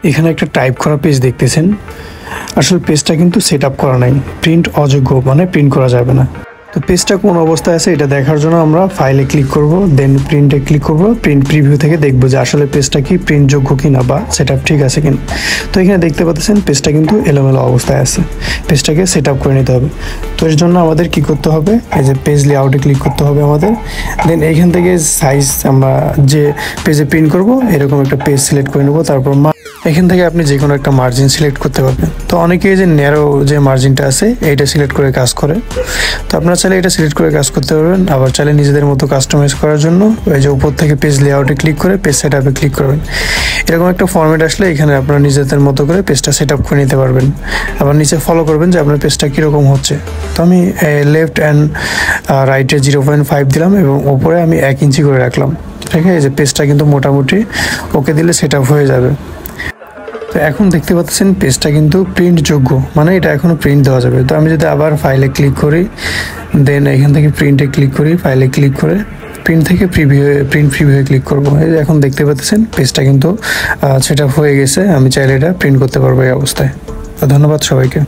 এখানে একটা টাইপ করা পেজ দেখতেছেন। আসলে পেজটা কিন্তু সেট আপ করা নাই, প্রিন্ট অযোগ্য, মানে প্রিন্ট করা যাবে না। তো পেজটা কোন অবস্থায় আছে এটা দেখার জন্য আমরা ফাইলে ক্লিক করব, দেন প্রিন্টে ক্লিক করব। প্রিন্ট প্রিভিউ থেকে দেখব যে আসলে পেজটা কি প্রিন্ট যোগ্য কিনা বা সেট আপ ঠিক আছে কিনা। তো এখানে দেখতে পাচ্ছেন পেজটা কিন্তু এলোমেলো অবস্থায় আছে, পেজটাকে সেট আপ করে নিতে হবে। তো এর জন্য আমাদের কি করতে হবে, এই যে পেজ লেআউটে ক্লিক করতে হবে আমাদের। দেন এইখান থেকে সাইজ আমরা যে পেজে প্রিন্ট করব এরকম একটা পেজ সিলেক্ট করে নেব। তারপর এখান থেকে আপনি যে কোনো একটা মার্জিন সিলেক্ট করতে পারবেন। তো অনেকে যে ন্যারো যে মার্জিনটা আছে এইটা সিলেক্ট করে কাজ করে, তো আপনারা চাইলে এটা সিলেক্ট করে কাজ করতে পারবেন। আবার চাইলে নিজেদের মতো কাস্টমাইজ করার জন্য ওই যে উপর থেকে পেজ লেআউটে ক্লিক করে পেজ সেট আপে ক্লিক করবেন। এরকম একটা ফরম্যাট আসলে এখানে আপনারা নিজেদের মতো করে পেজটা সেট আপ করে নিতে পারবেন। আবার নিচে ফলো করবেন যে আপনার পেজটা কীরকম হচ্ছে। তো আমি লেফট অ্যান্ড রাইটে 0.5 দিলাম এবং ওপরে আমি 1 ইঞ্চি করে রাখলাম। ঠিক আছে, এই যে পেজটা কিন্তু মোটামুটি ওকে দিলে সেট আপ হয়ে যাবে। তো এখন দেখতে পাচ্ছেন পেজটা কিন্তু প্রিন্ট যোগ্য, মানে এটা এখনো প্রিন্ট দেওয়া যাবে। তো আমি যদি আবার ফাইলে ক্লিক করি, দেন এখান থেকে প্রিন্টে ক্লিক করি, ফাইলে ক্লিক করে প্রিন্ট থেকে প্রিন্ট প্রিভিউ ক্লিক করবো। এই যে এখন দেখতে পাচ্ছেন পেজটা কিন্তু সেট আপ হয়ে গেছে। আমি চাইলে এটা প্রিন্ট করতে পারবো এই অবস্থায়। তো ধন্যবাদ সবাইকে।